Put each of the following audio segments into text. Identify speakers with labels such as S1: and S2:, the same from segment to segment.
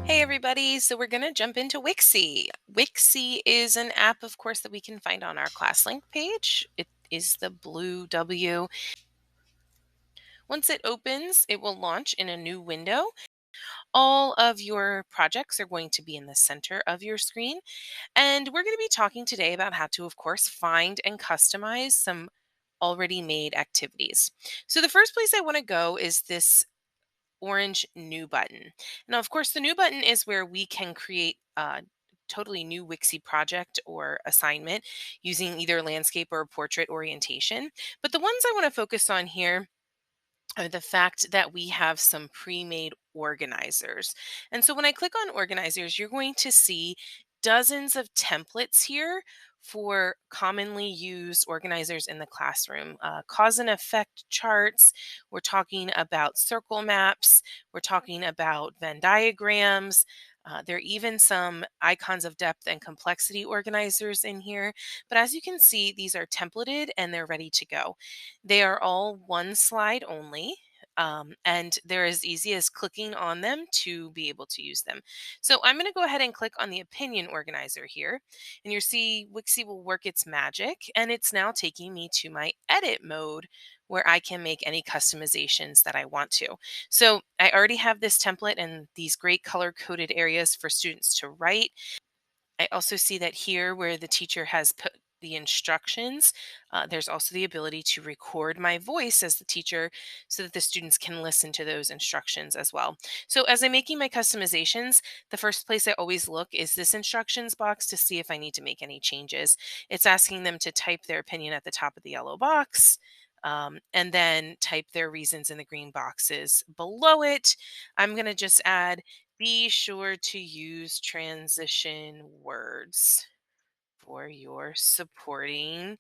S1: Hey everybody, so we're going to jump into Wixie. Wixie is an app, of course, that we can find on our ClassLink page. It is the blue W. Once it opens, it will launch in a new window. All of your projects are going to be in the center of your screen. And we're going to be talking today about how to, of course, find and customize some already made activities. So the first place I want to go is this orange new button. Now, of course, the new button is where we can create a totally new Wixie project or assignment using either landscape or portrait orientation. But the ones I want to focus on here are the fact that we have some pre-made organizers. And so when I click on organizers, you're going to see dozens of templates here for commonly used organizers in the classroom. Cause and effect charts. We're talking about circle maps. We're talking about Venn diagrams. There are even some icons of depth and complexity organizers in here. But as you can see, these are templated and they're ready to go. They are all one slide only. And they're as easy as clicking on them to be able to use them. So I'm going to go ahead and click on the opinion organizer here. And you see Wixie will work its magic. And it's now taking me to my edit mode where I can make any customizations that I want to. So I already have this template and these great color coded areas for students to write. I also see that here where the teacher has put the instructions, there's also the ability to record my voice as the teacher so that the students can listen to those instructions as well. So as I'm making my customizations, the first place I always look is this instructions box to see if I need to make any changes. It's asking them to type their opinion at the top of the yellow box. And then type their reasons in the green boxes below it. I'm going to just add be sure to use transition words for your supporting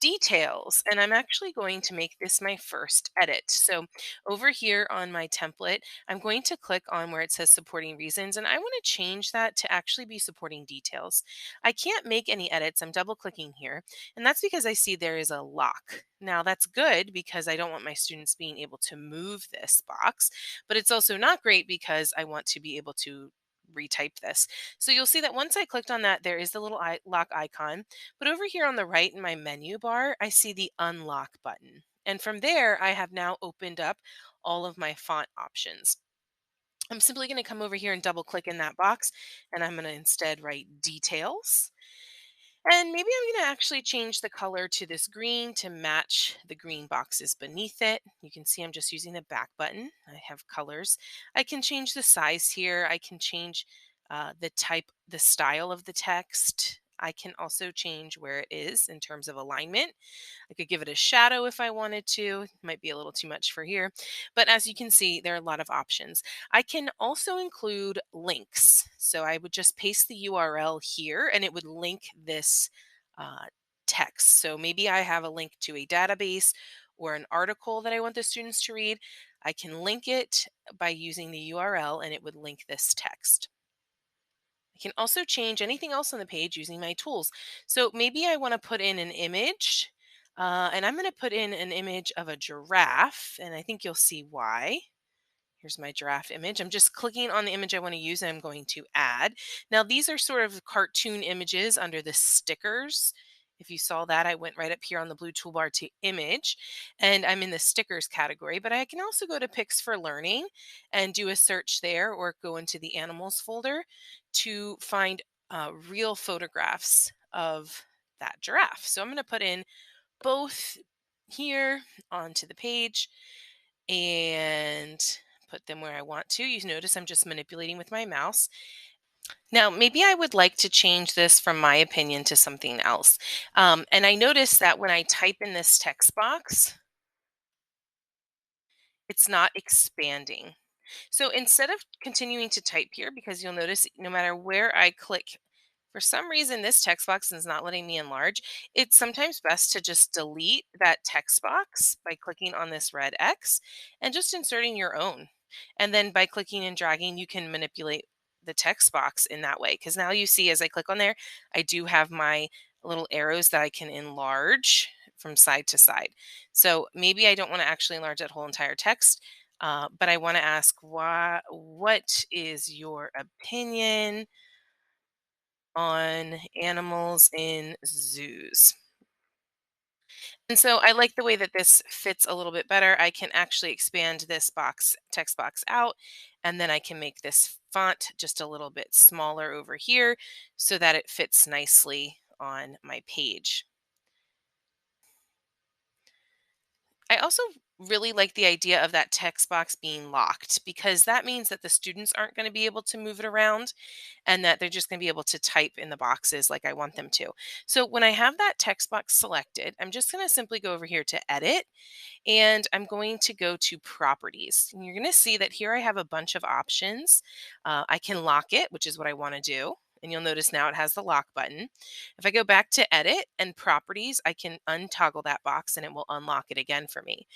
S1: details. And I'm actually going to make this my first edit. So over here on my template, I'm going to click on where it says supporting reasons, and I want to change that to actually be supporting details. I can't make any edits. I'm double clicking here, and that's because I see there is a lock. Now that's good because I don't want my students being able to move this box, but it's also not great because I want to be able to retype this. So you'll see that once I clicked on that, there is the little lock icon. But over here on the right in my menu bar, I see the unlock button. And from there, I have now opened up all of my font options. I'm simply going to come over here and double click in that box, and I'm going to instead write details. And maybe I'm going to actually change the color to this green to match the green boxes beneath it. You can see I'm just using the back button. I have colors. I can change the size here. I can change the type, the style of the text. I can also change where it is in terms of alignment. I could give it a shadow if I wanted to. Might be a little too much for here. But as you can see, there are a lot of options. I can also include links. So I would just paste the URL here and it would link this uh, text. So maybe I have a link to a database or an article that I want the students to read. I can link it by using the URL and it would link this text. I can also change anything else on the page using my tools. So maybe I want to put in an image, and I'm going to put in an image of a giraffe, and I think you'll see why. Here's my giraffe image. I'm just clicking on the image I want to use and I'm going to add. Now, these are sort of cartoon images under the stickers. If you saw that, I went right up here on the blue toolbar to image, and I'm in the stickers category, but I can also go to Pics for Learning and do a search there or go into the animals folder to find real photographs of that giraffe. So I'm going to put in both here onto the page and put them where I want to. You notice I'm just manipulating with my mouse. Now, maybe I would like to change this from my opinion to something else. And I notice that when I type in this text box, it's not expanding. So instead of continuing to type here, because you'll notice no matter where I click, for some reason this text box is not letting me enlarge. It's sometimes best to just delete that text box by clicking on this red X and just inserting your own. And then by clicking and dragging, you can manipulate the text box in that way. Because now you see as I click on there, I do have my little arrows that I can enlarge from side to side. So maybe I don't want to actually enlarge that whole entire text, but I want to ask, what is your opinion on animals in zoos? And so I like the way that this fits a little bit better. I can actually expand this text box out, and then I can make this font just a little bit smaller over here so that it fits nicely on my page. I also really like the idea of that text box being locked because that means that the students aren't going to be able to move it around and that they're just going to be able to type in the boxes like I want them to. So when I have that text box selected, I'm just going to simply go over here to edit, and I'm going to go to properties. And you're going to see that here I have a bunch of options. I can lock it, which is what I want to do. And you'll notice now it has the lock button. If I go back to edit and properties, I can untoggle that box and it will unlock it again for me.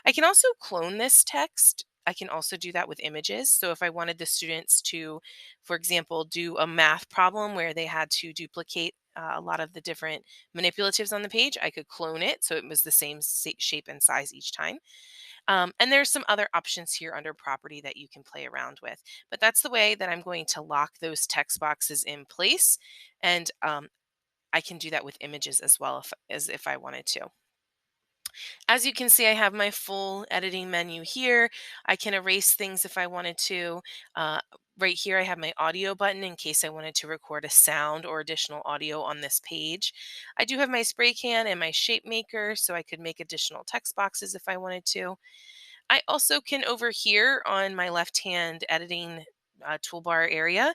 S1: I can also clone this text. I can also do that with images. So if I wanted the students to, for example, do a math problem where they had to duplicate a lot of the different manipulatives on the page, I could clone it so it was the same shape and size each time. And there's some other options here under property that you can play around with. But that's the way that I'm going to lock those text boxes in place. And I can do that with images as well as if I wanted to. As you can see, I have my full editing menu here. I can erase things if I wanted to. Uh, right here, I have my audio button in case I wanted to record a sound or additional audio on this page. I do have my spray can and my shape maker, so I could make additional text boxes if I wanted to. I also can over here on my left-hand editing toolbar area,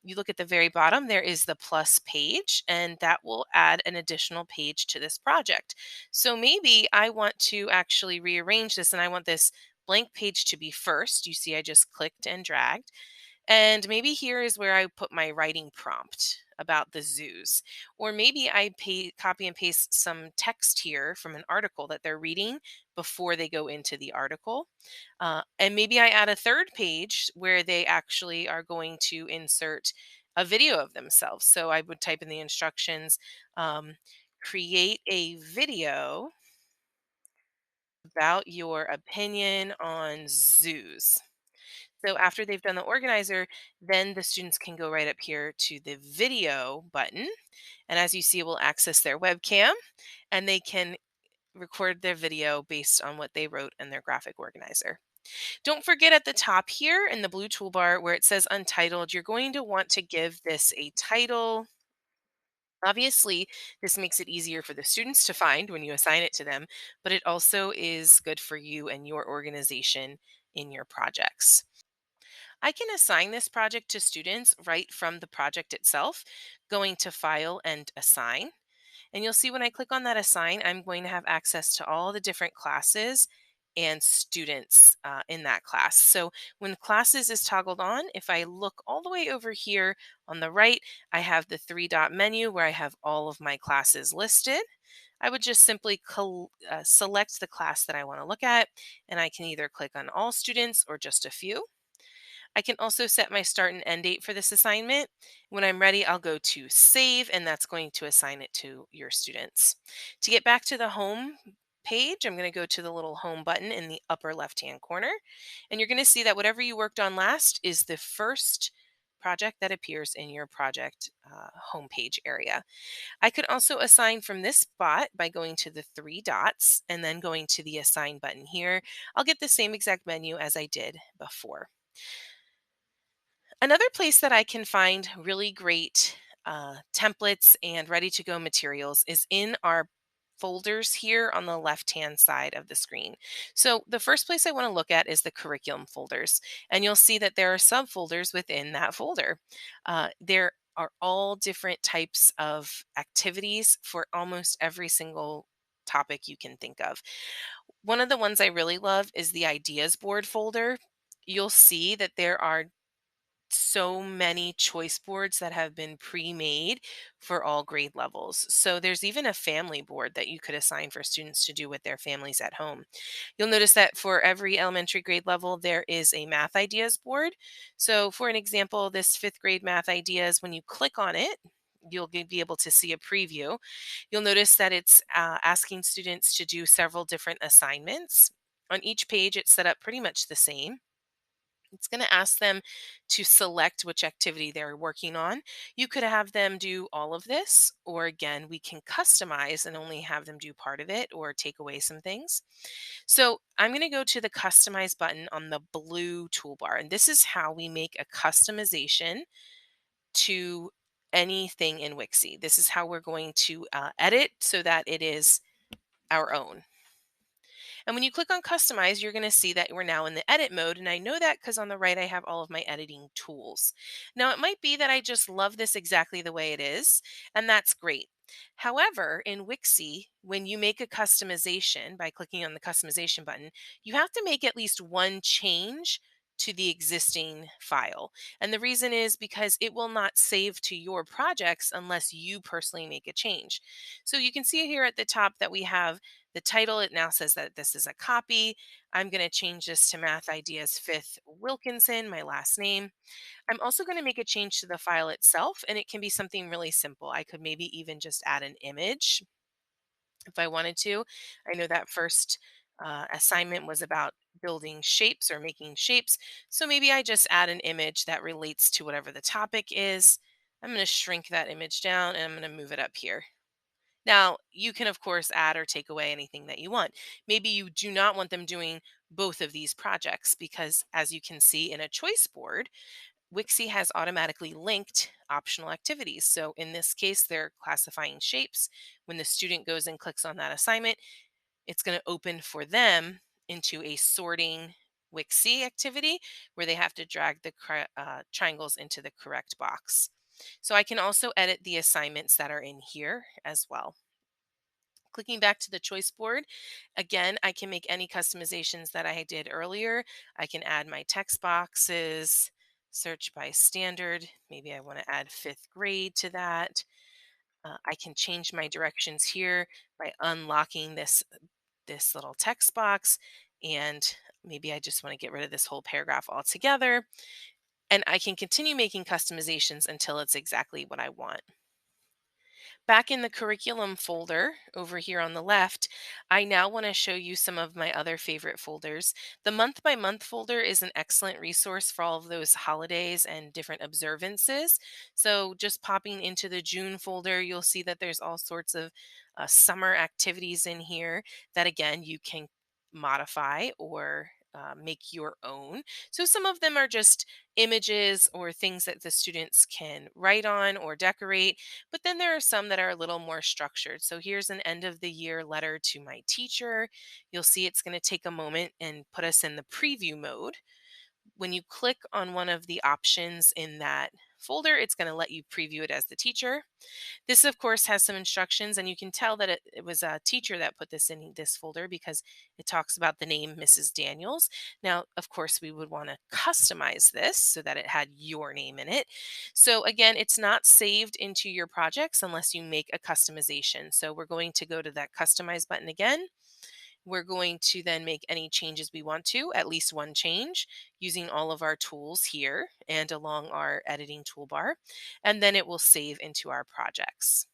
S1: you look at the very bottom, there is the plus page, and that will add an additional page to this project. So maybe I want to actually rearrange this and I want this blank page to be first. You see, I just clicked and dragged. And maybe here is where I put my writing prompt about the zoos. Or maybe copy and paste some text here from an article that they're reading before they go into the article. And maybe I add a third page where they actually are going to insert a video of themselves. So I would type in the instructions, um, create a video about your opinion on zoos. So after they've done the organizer, then the students can go right up here to the video button. And as you see, it will access their webcam and they can record their video based on what they wrote in their graphic organizer. Don't forget at the top here in the blue toolbar where it says untitled, you're going to want to give this a title. Obviously, this makes it easier for the students to find when you assign it to them, but it also is good for you and your organization in your projects. I can assign this project to students right from the project itself, going to File and Assign. And you'll see when I click on that Assign, I'm going to have access to all the different classes and students in that class. So when classes is toggled on, if I look all the way over here on the right, I have the three-dot menu where I have all of my classes listed. I would just simply select the class that I want to look at, and I can either click on all students or just a few. I can also set my start and end date for this assignment. When I'm ready, I'll go to save, and that's going to assign it to your students. To get back to the home page, I'm going to go to the little home button in the upper left-hand corner, and you're going to see that whatever you worked on last is the first project that appears in your project homepage area. I could also assign from this spot by going to the three dots and then going to the assign button here. I'll get the same exact menu as I did before. Another place that I can find really great templates and ready to go materials is in our folders here on the left hand side of the screen. So the first place I want to look at is the curriculum folders, and you'll see that there are subfolders within that folder. There are all different types of activities for almost every single topic you can think of. One of the ones I really love is the ideas board folder. You'll see that there are so many choice boards that have been pre-made for all grade levels. So there's even a family board that you could assign for students to do with their families at home. You'll notice that for every elementary grade level, there is a math ideas board. So for an example, this fifth grade math ideas, when you click on it, you'll be able to see a preview. You'll notice that it's asking students to do several different assignments. On each page, it's set up pretty much the same. It's going to ask them to select which activity they're working on. You could have them do all of this, or again, we can customize and only have them do part of it or take away some things. So I'm going to go to the customize button on the blue toolbar, and this is how we make a customization to anything in Wixie. This is how we're going to edit so that it is our own. And when you click on customize, you're going to see that we're now in the edit mode. And I know that because on the right, I have all of my editing tools. Now, it might be that I just love this exactly the way it is, and that's great. However, in Wixie, when you make a customization by clicking on the customization button, you have to make at least one change to the existing file. And the reason is because it will not save to your projects unless you personally make a change. So you can see here at the top that we have the title. It now says that this is a copy. I'm going to change this to Math Ideas 5th Wilkinson, my last name. I'm also going to make a change to the file itself, and it can be something really simple. I could maybe even just add an image if I wanted to. I know that first assignment was about building shapes or making shapes. So maybe I just add an image that relates to whatever the topic is. I'm going to shrink that image down and I'm going to move it up here. Now, you can, of course, add or take away anything that you want. Maybe you do not want them doing both of these projects because, as you can see in a choice board, Wixie has automatically linked optional activities. So in this case, they're classifying shapes. When the student goes and clicks on that assignment, it's going to open for them into a sorting Wixie activity where they have to drag the triangles into the correct box. So I can also edit the assignments that are in here as well. Clicking back to the choice board, again, I can make any customizations that I did earlier. I can add my text boxes, search by standard. Maybe I want to add fifth grade to that. I can change my directions here by unlocking this little text box, and maybe I just want to get rid of this whole paragraph altogether. And I can continue making customizations until it's exactly what I want. Back in the curriculum folder over here on the left, I now want to show you some of my other favorite folders. The month by month folder is an excellent resource for all of those holidays and different observances. So just popping into the June folder, you'll see that there's all sorts of summer activities in here that again, you can modify or make your own. So some of them are just images or things that the students can write on or decorate. But then there are some that are a little more structured. So here's an end of the year letter to my teacher. You'll see it's going to take a moment and put us in the preview mode. When you click on one of the options in that folder, it's going to let you preview it as the teacher. This, of course, has some instructions, and you can tell that it was a teacher that put this in this folder because it talks about the name Mrs. Daniels. Now, of course, we would want to customize this so that it had your name in it. So again, it's not saved into your projects unless you make a customization. So we're going to go to that customize button again. We're going to then make any changes we want to, at least one change, using all of our tools here and along our editing toolbar, and then it will save into our projects.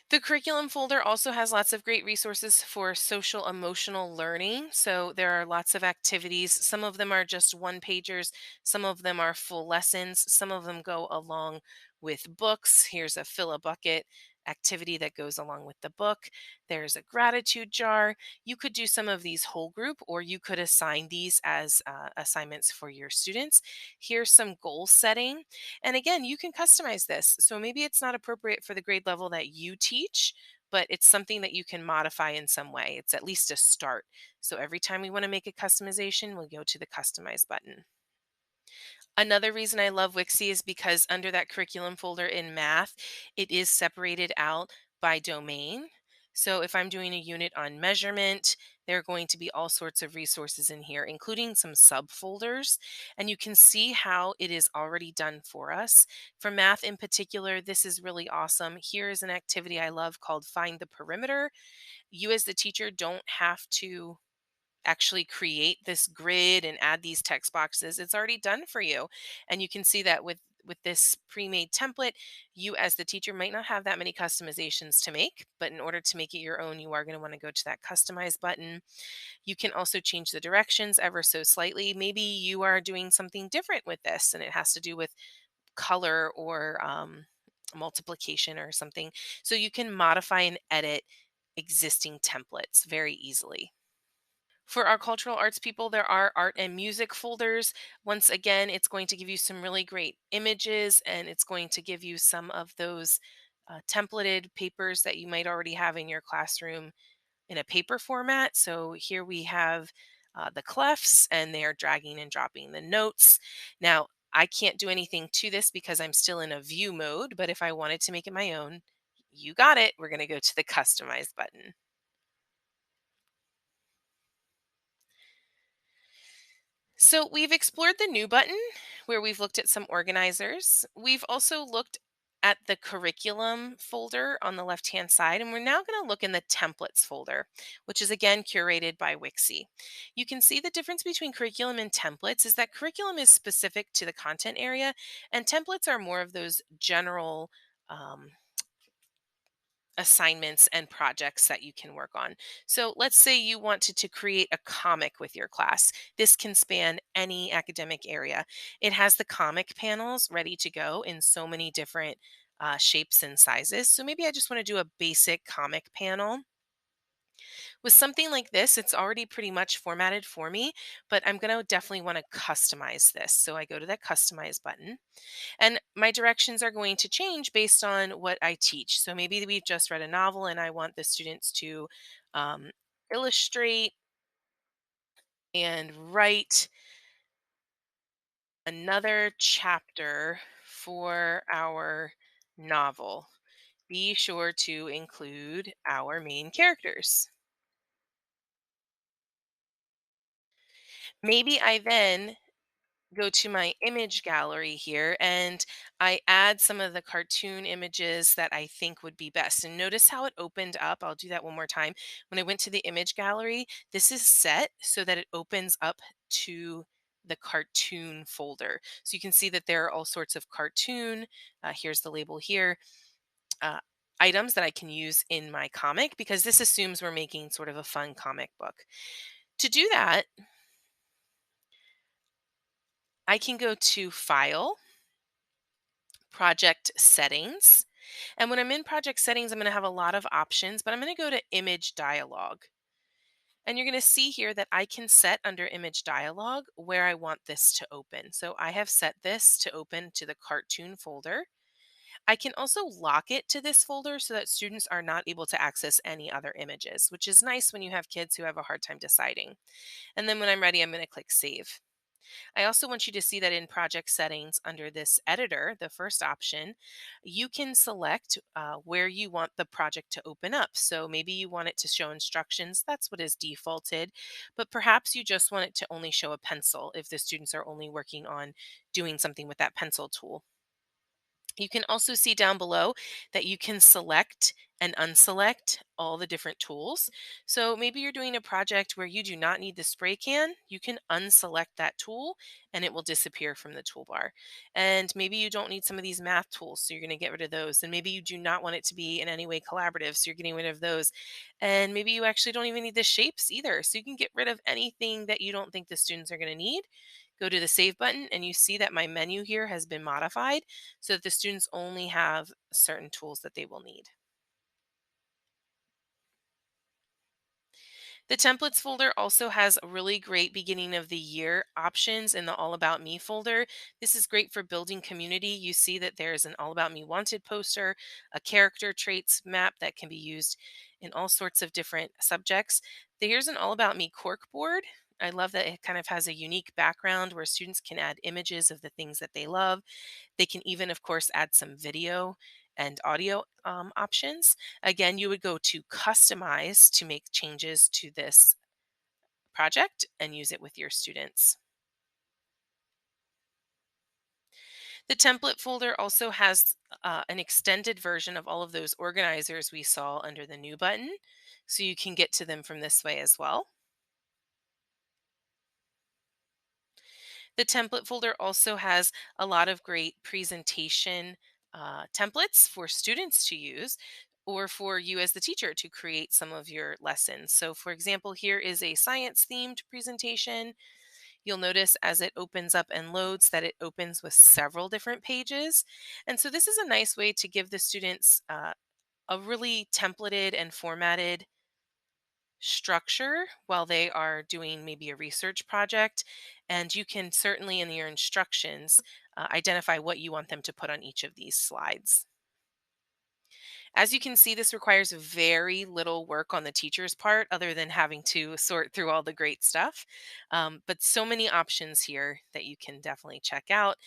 S1: The curriculum folder also has lots of great resources for social emotional learning. So there are lots of activities. Some of them are just one pagers, some of them are full lessons, some of them go along with books. Here's a fill a bucket activity that goes along with the book. There's a gratitude jar. You could do some of these whole group, or you could assign these as assignments for your students. Here's some goal setting. And again, you can customize this. So maybe it's not appropriate for the grade level that you teach, but it's something that you can modify in some way. It's at least a start. So every time we want to make a customization, we'll go to the customize button. Another reason I love Wixie is because under that curriculum folder in math, it is separated out by domain. So if I'm doing a unit on measurement, there are going to be all sorts of resources in here, including some subfolders. And you can see how it is already done for us. For math in particular, this is really awesome. Here is an activity I love called Find the Perimeter. You as the teacher don't have to actually create this grid and add these text boxes. It's already done for you. And you can see that with this pre-made template, you as the teacher might not have that many customizations to make, but in order to make it your own, you are going to want to go to that customize button. You can also change the directions ever so slightly. Maybe you are doing something different with this and it has to do with color or multiplication or something. So you can modify and edit existing templates very easily. For our cultural arts people, there are art and music folders. Once again, it's going to give you some really great images and it's going to give you some of those templated papers that you might already have in your classroom in a paper format. So here we have the clefs and they are dragging and dropping the notes. Now, I can't do anything to this because I'm still in a view mode, but if I wanted to make it my own, you got it. We're going to go to the customize button. So we've explored the new button where we've looked at some organizers. We've also looked at the curriculum folder on the left hand side, and we're now going to look in the templates folder, which is again curated by Wixie. You can see the difference between curriculum and templates is that curriculum is specific to the content area, and templates are more of those general um, assignments and projects that you can work on. So let's say you wanted to create a comic with your class. This can span any academic area. It has the comic panels ready to go in so many different shapes and sizes. So maybe I just want to do a basic comic panel. With something like this, it's already pretty much formatted for me, but I'm going to definitely want to customize this. So I go to that customize button. And my directions are going to change based on what I teach. So maybe we've just read a novel and I want the students to um, illustrate and write another chapter for our novel. Be sure to include our main characters. Maybe I then go to my image gallery here and I add some of the cartoon images that I think would be best. And notice how it opened up. I'll do that one more time. When I went to the image gallery, this is set so that it opens up to the cartoon folder. So you can see that there are all sorts of cartoon. Here's the label here. Uh, items that I can use in my comic because this assumes we're making sort of a fun comic book. To do that, I can go to File, Project Settings. And when I'm in project settings, I'm going to have a lot of options, but I'm going to go to image dialog. And you're going to see here that I can set under image dialog where I want this to open. So I have set this to open to the cartoon folder. I can also lock it to this folder so that students are not able to access any other images, which is nice when you have kids who have a hard time deciding. And then when I'm ready, I'm going to click save. I also want you to see that in project settings under this editor, the first option, you can select where you want the project to open up. So maybe you want it to show instructions. That's what is defaulted. But perhaps you just want it to only show a pencil if the students are only working on doing something with that pencil tool. You can also see down below that you can select and unselect all the different tools. So maybe you're doing a project where you do not need the spray can, you can unselect that tool and it will disappear from the toolbar. And maybe you don't need some of these math tools, so you're going to get rid of those. And maybe you do not want it to be in any way collaborative, so you're getting rid of those. And maybe you actually don't even need the shapes either, so you can get rid of anything that you don't think the students are going to need. Go to the save button and you see that my menu here has been modified so that the students only have certain tools that they will need. The templates folder also has really great beginning of the year options in the All About Me folder. This is great for building community. You see that there's an All About Me wanted poster, a character traits map that can be used in all sorts of different subjects. Here's an All About Me cork board. I love that it kind of has a unique background where students can add images of the things that they love. They can even, of course, add some video and audio options. Again, you would go to customize to make changes to this project and use it with your students. The template folder also has an extended version of all of those organizers we saw under the new button, so you can get to them from this way as well. The template folder also has a lot of great presentation templates for students to use or for you as the teacher to create some of your lessons. So, for example, here is a science themed presentation. You'll notice as it opens up and loads that it opens with several different pages. And so, this is a nice way to give the students a really templated and formatted structure while they are doing maybe a research project. And you can certainly, in your instructions, identify what you want them to put on each of these slides. As you can see, this requires very little work on the teacher's part other than having to sort through all the great stuff. But so many options here that you can definitely check out.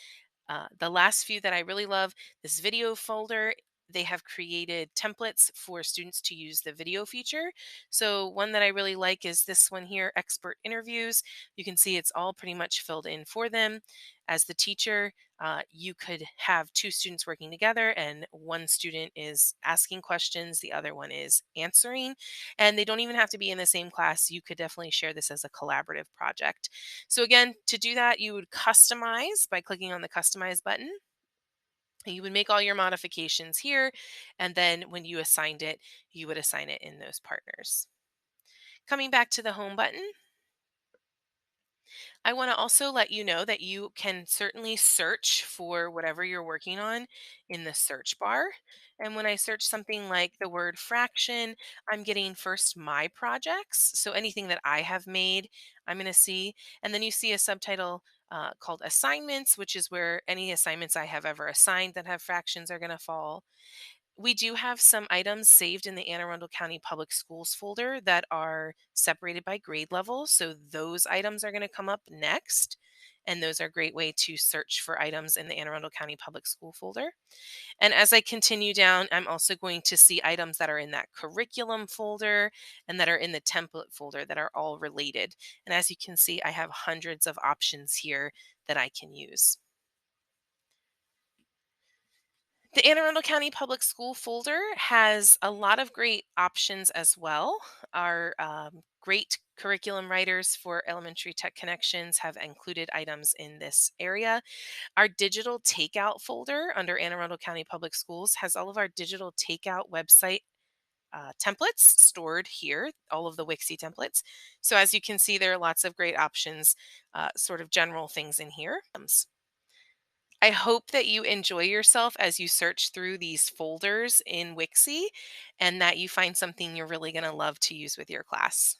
S1: The last few that I really love, this video folder, they have created templates for students to use the video feature. So one that I really like is this one here, expert interviews. You can see it's all pretty much filled in for them. As the teacher, you could have two students working together and one student is asking questions, the other one is answering. And they don't even have to be in the same class. You could definitely share this as a collaborative project. So again, to do that, you would customize by clicking on the customize button. You would make all your modifications here, and then when you assigned it, you would assign it in those partners. Coming back to the home button, I want to also let you know that you can certainly search for whatever you're working on in the search bar. And when I search something like the word fraction, I'm getting first my projects. So anything that I have made, I'm going to see. And then you see a subtitle called assignments, which is where any assignments I have ever assigned that have fractions are going to fall. We do have some items saved in the Anne Arundel County Public Schools folder that are separated by grade level. So those items are going to come up next. And those are a great way to search for items in the Anne Arundel County Public School folder. And as I continue down, I'm also going to see items that are in that curriculum folder and that are in the template folder that are all related. And as you can see, I have hundreds of options here that I can use. The Anne Arundel County Public School folder has a lot of great options as well. Our great curriculum writers for Elementary Tech Connections have included items in this area. Our digital takeout folder under Anne Arundel County Public Schools has all of our digital takeout website templates stored here, all of the Wixie templates. So as you can see, there are lots of great options, sort of general things in here. I hope that you enjoy yourself as you search through these folders in Wixie and that you find something you're really going to love to use with your class.